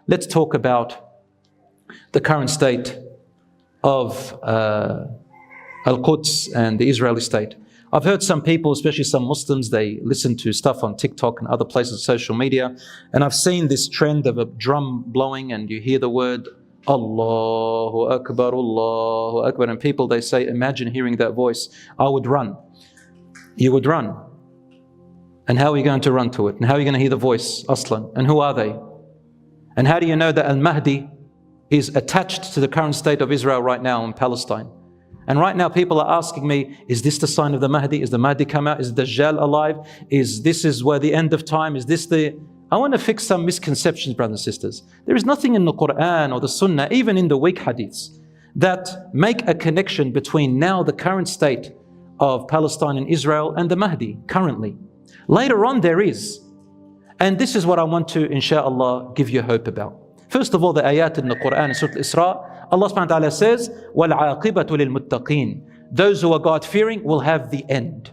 let's talk about the current state of Al-Quds and the Israeli state. I've heard some people, especially some Muslims, they listen to stuff on TikTok and other places of social media, and I've seen this trend of a drum blowing and you hear the word Allahu Akbar, Allahu Akbar, and people, they say, imagine hearing that voice. I would run. You would run. And how are you going to run to it? And how are you going to hear the voice, Aslan? And who are they? And how do you know that Al-Mahdi is attached to the current state of Israel right now in Palestine? And right now people are asking me, is this the sign of the Mahdi? Is the Mahdi come out? Is the Dajjal alive? This is where the end of time? Is this the... I want to fix some misconceptions, brothers and sisters. There is nothing in the Quran or the Sunnah, even in the weak hadiths, that make a connection between now the current state of Palestine and Israel and the Mahdi currently. Later on there is. And this is what I want to, inshallah, give you hope about. First of all, the ayat in the Quran, in Surah Al-Isra, Allah subhanahu wa ta'ala says, وَالْعَاقِبَةُ لِلْمُتَّقِينَ. Those who are God-fearing will have the end.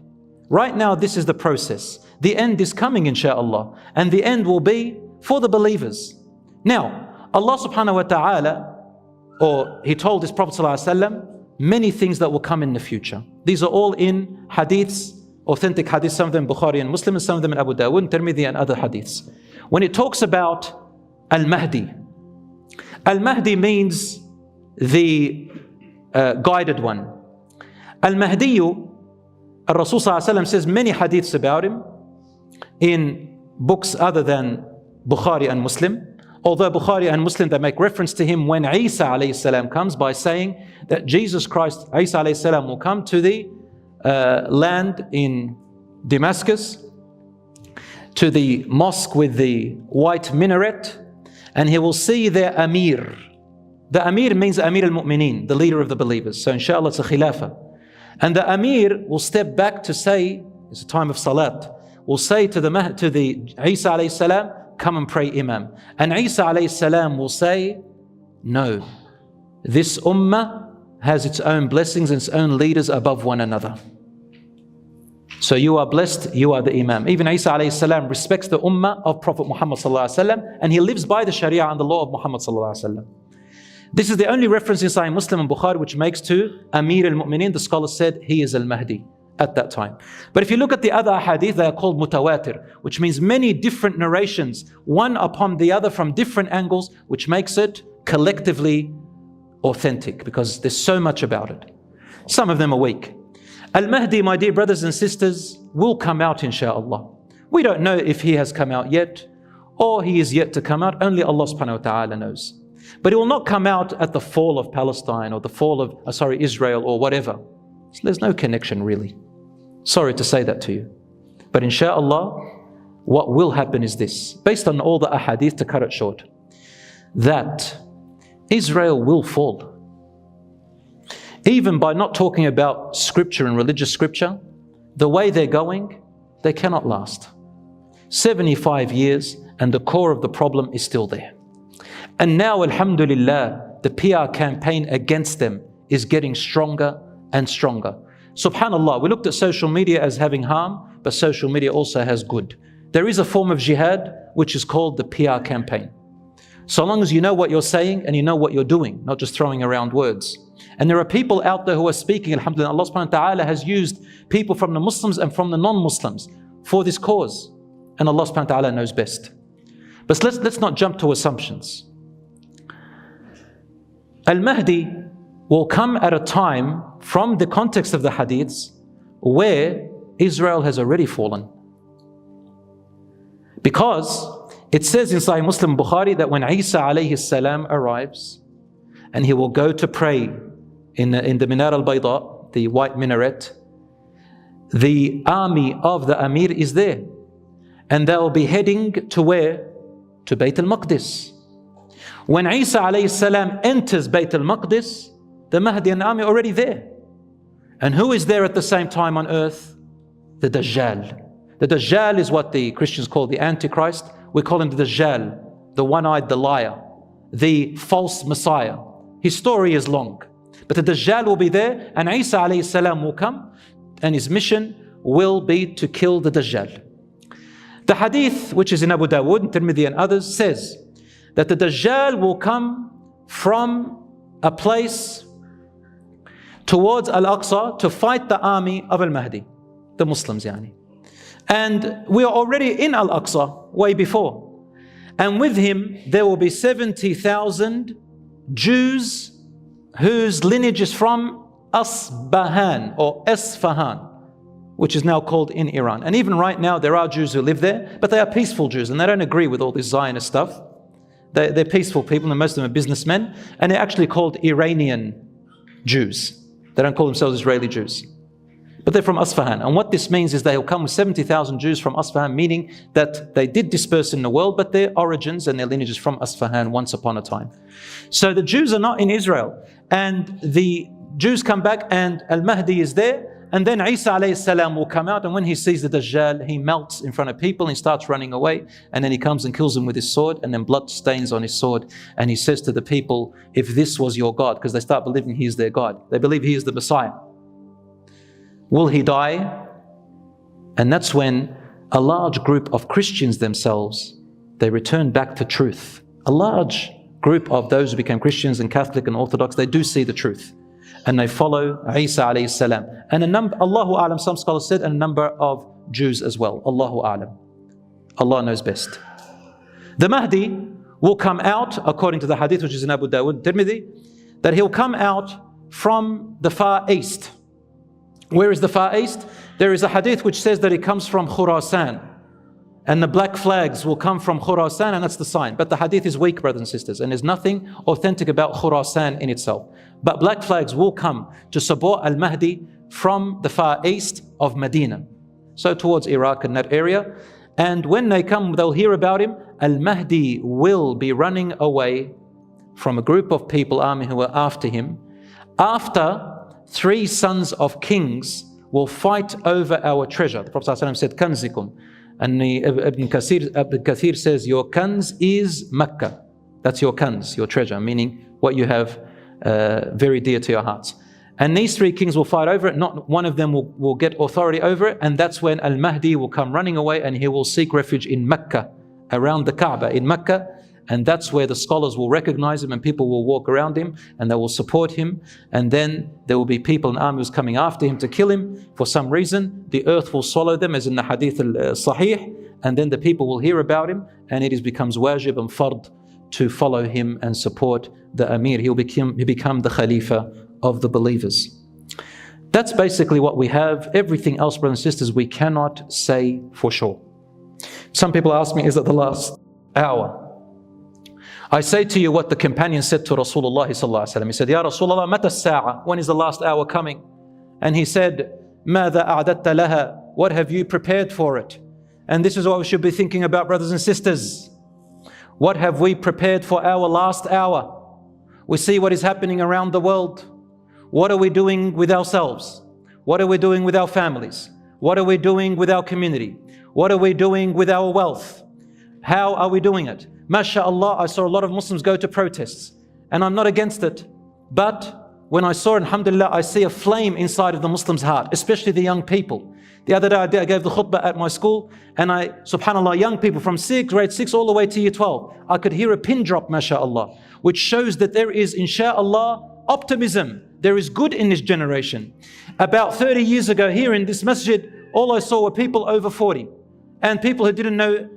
Right now, this is the process. The end is coming, inshallah. And the end will be for the believers. Now, Allah subhanahu wa ta'ala, or He told His Prophet sallallahu alaihi wasallam, many things that will come in the future. These are all in hadiths, authentic hadiths, some of them Bukhari and Muslim, and some of them in Abu Dawud, Tirmidhi and other hadiths. When it talks about Al-Mahdi, Al-Mahdi means the guided one. Al-Mahdiyu, Al-Rasul sallallahu alaihi wasallam says many hadiths about him in books other than Bukhari and Muslim. Although Bukhari and Muslim, they make reference to him when Isa alayhi salam comes by saying that Jesus Christ, Isa alayhi salam, will come to the land in Damascus, to the mosque with the white minaret, and he will see their Amir. The Amir means Amir al-Mu'mineen, the leader of the believers. So inshallah it's a khilafah. And the Amir will step back to say, it's a time of salat, will say to the Isa alayhi salam, come and pray Imam. And Isa alayhi salam will say, no, this ummah has its own blessings and its own leaders above one another. So you are blessed, you are the Imam. Even Isa alayhi salam respects the ummah of Prophet Muhammad sallallahu alaihi wasallam, and he lives by the Sharia and the law of Muhammad sallallahu alaihi wasallam. This is the only reference in Sahih Muslim and Bukhari which makes to Amir al-Mu'mineen. The scholars said he is al-Mahdi at that time. But if you look at the other hadith, they are called mutawatir, which means many different narrations, one upon the other from different angles, which makes it collectively authentic because there's so much about it. Some of them are weak. Al-Mahdi, my dear brothers and sisters, will come out inshaAllah. We don't know if he has come out yet or he is yet to come out. Only Allah subhanahu wa ta'ala knows. But he will not come out at the fall of Palestine or the fall of, Israel or whatever. So there's no connection really. Sorry to say that to you. But inshallah, what will happen is this, based on all the ahadith, to cut it short, that Israel will fall. Even by not talking about scripture and religious scripture, the way they're going, they cannot last. 75 years and the core of the problem is still there. And now, alhamdulillah, the PR campaign against them is getting stronger and stronger. Subhanallah, we looked at social media as having harm, but social media also has good. There is a form of jihad which is called the PR campaign. So long as you know what you're saying and you know what you're doing, not just throwing around words. And there are people out there who are speaking, alhamdulillah, Allah subhanahu wa ta'ala has used people from the Muslims and from the non-Muslims for this cause. And Allah subhanahu wa ta'ala knows best. But let's not jump to assumptions. Al-Mahdi will come at a time from the context of the hadiths where Israel has already fallen. Because it says in Sahih Muslim Bukhari that when Isa alayhi salam arrives and he will go to pray in the Minar al-Bayda, the white minaret, the army of the Amir is there. And they'll be heading to where? To Bayt al-Maqdis. When Isa alayhi salam enters Bayt al-Maqdis, the Mahdi and the army are already there. And who is there at the same time on earth? The Dajjal. The Dajjal is what the Christians call the Antichrist. We call him the Dajjal, the one-eyed, the liar, the false Messiah. His story is long. But the Dajjal will be there and Isa alayhi salam will come and his mission will be to kill the Dajjal. The hadith, which is in Abu Dawud, Tirmidhi and others, says that the Dajjal will come from a place towards Al-Aqsa to fight the army of Al-Mahdi, the Muslims yani. And we are already in Al-Aqsa way before. And with him there will be 70,000 Jews whose lineage is from Asbahan or Esfahan, which is now called in Iran. And even right now there are Jews who live there, but they are peaceful Jews and they don't agree with all this Zionist stuff. They're peaceful people, and most of them are businessmen, and they're actually called Iranian Jews. They don't call themselves Israeli Jews, but they're from Asfahan. And what this means is they'll come with 70,000 Jews from Asfahan, meaning that they did disperse in the world, but their origins and their lineage is from Asfahan once upon a time. So the Jews are not in Israel, and the Jews come back and Al-Mahdi is there, and then Isa alayhi salam will come out, and when he sees the Dajjal, he melts in front of people and he starts running away, and then he comes and kills them with his sword, and then blood stains on his sword, and he says to the people, if this was your God, because they start believing he is their God, they believe he is the Messiah, will he die? And that's when a large group of Christians themselves, they return back to truth. A large group of those who became Christians and Catholic and Orthodox, they do see the truth, and they follow Isa alayhi salam. And a number, Allahu A'lam, some scholars said, and a number of Jews as well. Allahu A'lam. Allah knows best. The Mahdi will come out, according to the hadith which is in Abu Dawud, Tirmidhi, that he'll come out from the far east. Where is the far east? There is a hadith which says that it comes from Khurasan, and the black flags will come from Khurasan, and that's the sign. But the hadith is weak, brothers and sisters, and there's nothing authentic about Khurasan in itself. But black flags will come to support Al-Mahdi from the far east of Medina, so towards Iraq and that area. And when they come, they'll hear about him. Al-Mahdi will be running away from a group of people, army, who are after him, after 3 sons of kings will fight over our treasure. The Prophet ﷺ said, Kanzikum. And Ibn Kathir says, your kanz is Mecca. That's your kanz, your treasure, meaning what you have very dear to your hearts. And these 3 kings will fight over it. Not one of them will get authority over it. And that's when Al-Mahdi will come running away, and he will seek refuge in Mecca, around the Kaaba in Mecca. And that's where the scholars will recognize him, and people will walk around him and they will support him. And then there will be people and armies coming after him to kill him for some reason. The earth will swallow them, as in the hadith al-Sahih. And then the people will hear about him, and it becomes wajib and fard to follow him and support the Amir. He'll become the Khalifa of the believers. That's basically what we have. Everything else, brothers and sisters, we cannot say for sure. Some people ask me, is it the last hour? I say to you what the companion said to Rasulullah sallallahu alaihi wasallam. He said, Ya Rasulullah, mata as-sa'a? When is the last hour coming? And he said, Mada a'datta laha? What have you prepared for it? And this is what we should be thinking about, brothers and sisters. What have we prepared for our last hour? We see what is happening around the world. What are we doing with ourselves? What are we doing with our families? What are we doing with our community? What are we doing with our wealth? How are we doing it? MashaAllah, I saw a lot of Muslims go to protests, and I'm not against it. But when I saw, alhamdulillah, I see a flame inside of the Muslim's heart, especially the young people. The other day I gave the khutbah at my school, and subhanAllah, young people from grade 6 all the way to year 12, I could hear a pin drop, MashaAllah, which shows that there is, insha'Allah, optimism. There is good in this generation. About 30 years ago here in this masjid, all I saw were people over 40, and people who didn't know,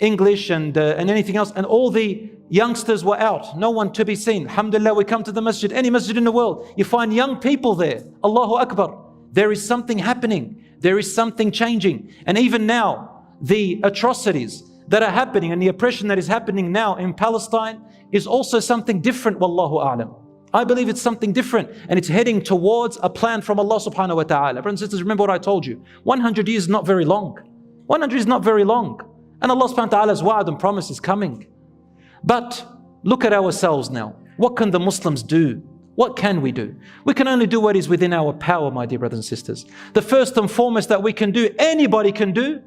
English and anything else, and all the youngsters were out, no one to be seen. Alhamdulillah, we come to the masjid, any masjid in the world, you find young people there. Allahu Akbar. There is something happening. There is something changing. And even now, the atrocities that are happening and the oppression that is happening now in Palestine is also something different, wallahu a'lam. I believe it's something different, and it's heading towards a plan from Allah subhanahu wa ta'ala. Brothers and sisters, remember what I told you. 100 years is not very long. 100 is not very long. And Allah subhanahu wa ta'ala's wa'ad and promise is coming. But look at ourselves now. What can the Muslims do? What can we do? We can only do what is within our power, my dear brothers and sisters. The first and foremost that we can do, anybody can do,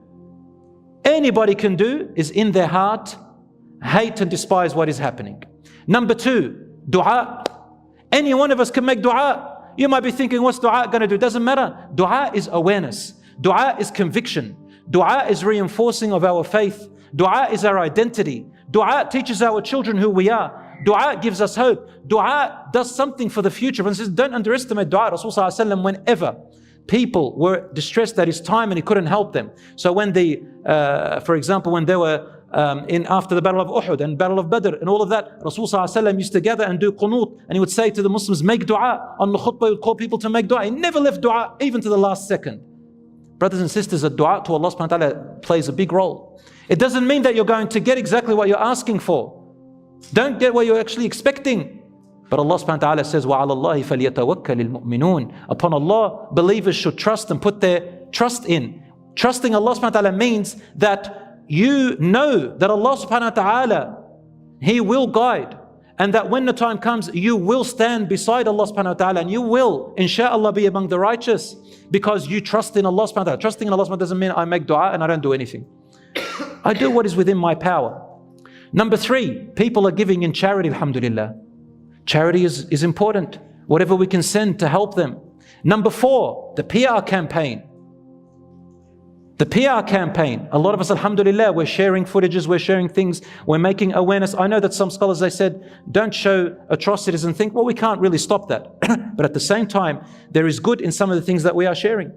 is in their heart, hate and despise what is happening. Number 2, dua. Any one of us can make dua. You might be thinking, what's dua going to do? It doesn't matter. Dua is awareness. Dua is conviction. Dua is reinforcing of our faith. Dua is our identity. Dua teaches our children who we are. Dua gives us hope. Dua does something for the future. And says, don't underestimate dua. Rasulullah, whenever people were distressed at his time and he couldn't help them. So when for example, when they were after the Battle of Uhud and Battle of Badr and all of that, Rasulullah used to gather and do qunut, and he would say to the Muslims, make dua. On the khutbah, he would call people to make dua. He never left dua even to the last second. Brothers and sisters, a dua to Allah subhanahu wa ta'ala plays a big role. It doesn't mean that you're going to get exactly what you're asking for. Don't get what you're actually expecting. But Allah subhanahu wa ta'ala says, وَعَلَى اللَّهِ فَلْيَتَوَكَّلِ الْمُؤْمِنُونَ. Upon Allah, believers should trust and put their trust in. Trusting Allah subhanahu wa ta'ala means that you know that Allah subhanahu wa ta'ala, He will guide. And that when the time comes, you will stand beside Allah subhanahu wa ta'ala and you will, inshaAllah, be among the righteous because you trust in Allah subhanahu wa ta'ala. Trusting in Allah subhanahu wa ta'ala doesn't mean I make dua and I don't do anything. I do what is within my power. Number 3, people are giving in charity, alhamdulillah. Charity is important. Whatever we can send to help them. Number 4, the PR campaign. The PR campaign. A lot of us, alhamdulillah, we're sharing footages, we're sharing things, we're making awareness. I know that some scholars, they said, don't show atrocities and think, well, we can't really stop that. But at the same time, there is good in some of the things that we are sharing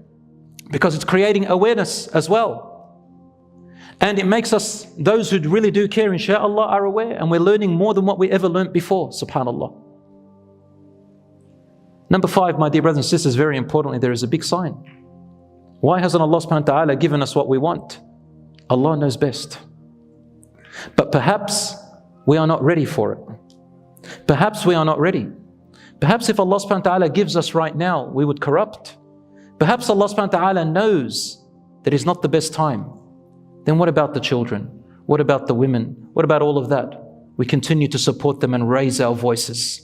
because it's creating awareness as well. And it makes us, those who really do care, inshaAllah, are aware, and we're learning more than what we ever learnt before, subhanAllah. Number 5, my dear brothers and sisters, very importantly, there is a big sign. Why hasn't Allah subhanahu wa ta'ala given us what we want? Allah knows best. But perhaps we are not ready for it. Perhaps we are not ready. Perhaps if Allah subhanahu wa ta'ala gives us right now, we would corrupt. Perhaps Allah subhanahu wa ta'ala knows that it's not the best time. Then what about the children? What about the women? What about all of that? We continue to support them and raise our voices.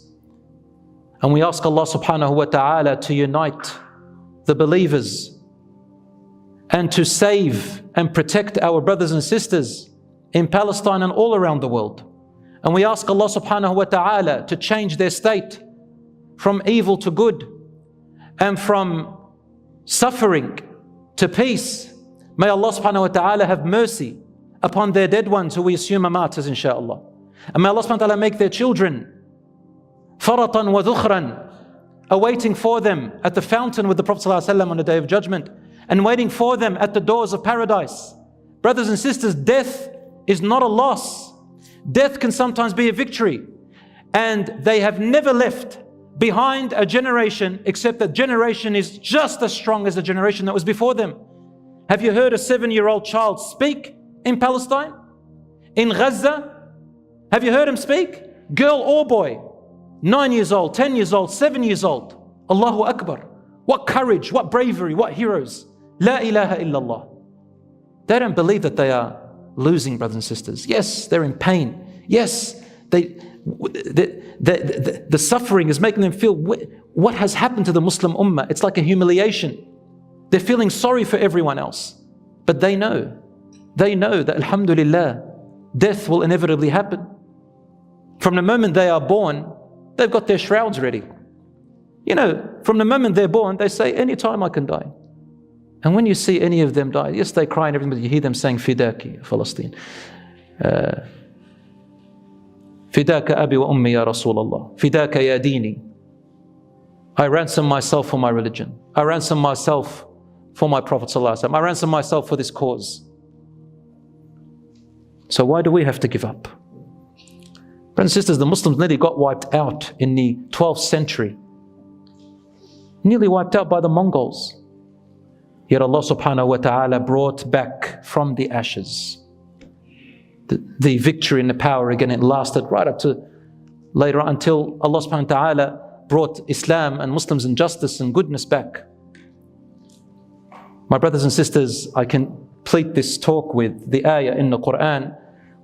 And we ask Allah subhanahu wa ta'ala to unite the believers and to save and protect our brothers and sisters in Palestine and all around the world. And we ask Allah subhanahu wa ta'ala to change their state from evil to good and from suffering to peace. May Allah subhanahu wa ta'ala have mercy upon their dead ones who we assume are martyrs, inshaAllah. And may Allah subhanahu wa ta'ala make their children faratan wa dhukhran, awaiting for them at the fountain with the Prophet ﷺ on the Day of Judgment, and waiting for them at the doors of paradise. Brothers and sisters, death is not a loss. Death can sometimes be a victory. And they have never left behind a generation, except that generation is just as strong as the generation that was before them. Have you heard a 7-year-old child speak in Palestine? In Gaza? Have you heard him speak? Girl or boy? 9 years old, 10 years old, 7 years old. Allahu Akbar. What courage, what bravery, what heroes. La ilaha illallah. They don't believe that they are losing, brothers and sisters. Yes, they're in pain. Yes, the suffering is making them feel what has happened to the Muslim Ummah. It's like a humiliation. They're feeling sorry for everyone else. But they know that, alhamdulillah, death will inevitably happen. From the moment they are born, they've got their shrouds ready. You know, from the moment they're born, they say, any time I can die. And when you see any of them die, yes, they cry and everything, but you hear them saying, Fidaki, Palestine. Fidaka abi wa ummi ya Rasulullah. Fidaka ya dini. I ransom myself for my religion. I ransom myself for my Prophet ﷺ. I ransom myself for this cause. So why do we have to give up? Brothers and sisters, the Muslims nearly got wiped out in the 12th century. Nearly wiped out by the Mongols. Yet Allah subhanahu wa ta'ala brought back from the ashes the victory and the power again. It lasted right up to later on until Allah subhanahu wa ta'ala brought Islam and Muslims and justice and goodness back. My brothers and sisters, I complete this talk with the ayah in the Quran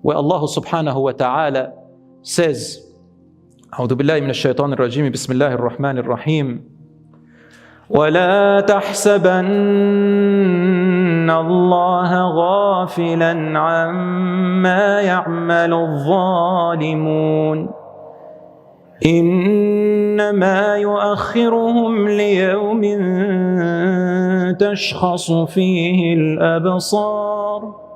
where Allah subhanahu wa ta'ala says, أعوذ بالله من الشيطان الرجيم بسم الله الرحمن الرحيم ولا تحسبن الله غافلا عما يعمل الظالمون إنما يؤخرهم ليوم تشخص فيه الأبصار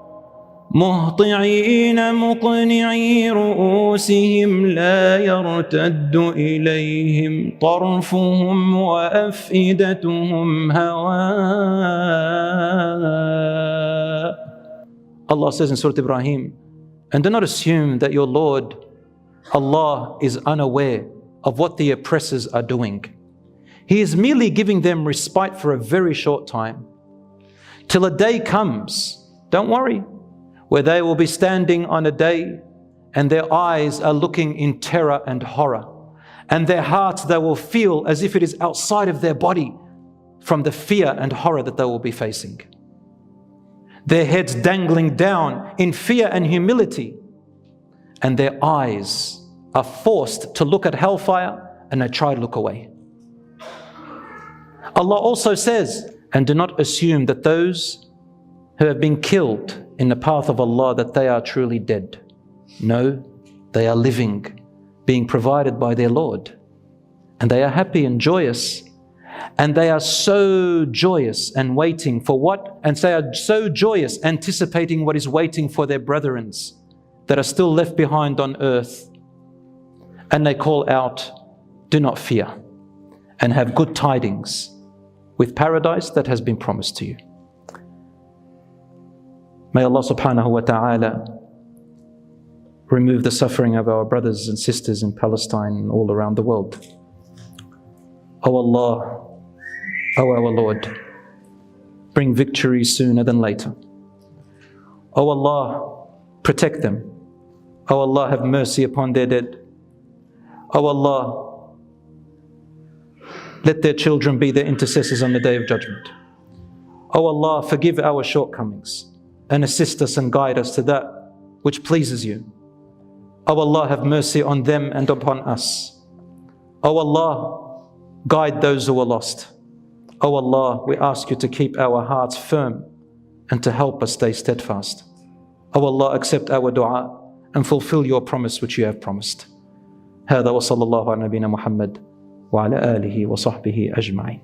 مهطعين مقنعي رؤوسهم لا يرتد إليهم طرفهم وأفئدتهم هواء. Allah says in Surah Ibrahim, and do not assume that your Lord Allah is unaware of what the oppressors are doing. He is merely giving them respite for a very short time, till a day comes, don't worry, where they will be standing on a day and their eyes are looking in terror and horror, and their hearts they will feel as if it is outside of their body from the fear and horror that they will be facing. Their heads dangling down in fear and humility, and their eyes are forced to look at hellfire and they try to look away. Allah also says, and do not assume that those who have been killed in the path of Allah, that they are truly dead. No, they are living, being provided by their Lord. And they are happy and joyous. And they are so joyous and waiting for what? And they are so joyous, anticipating what is waiting for their brethren that are still left behind on earth. And they call out, do not fear, and have good tidings with paradise that has been promised to you. May Allah subhanahu wa ta'ala remove the suffering of our brothers and sisters in Palestine and all around the world. O Allah, O our Lord, bring victory sooner than later. O Allah, protect them. O Allah, have mercy upon their dead. O Allah, let their children be their intercessors on the Day of Judgment. O Allah, forgive our shortcomings and assist us and guide us to that which pleases you. O Allah, have mercy on them and upon us. O Allah, guide those who are lost. O Allah, we ask you to keep our hearts firm and to help us stay steadfast. O Allah, accept our dua and fulfill your promise which you have promised. هذا وصلى الله على نبينا محمد وعلى آله وصحبه أجمعين.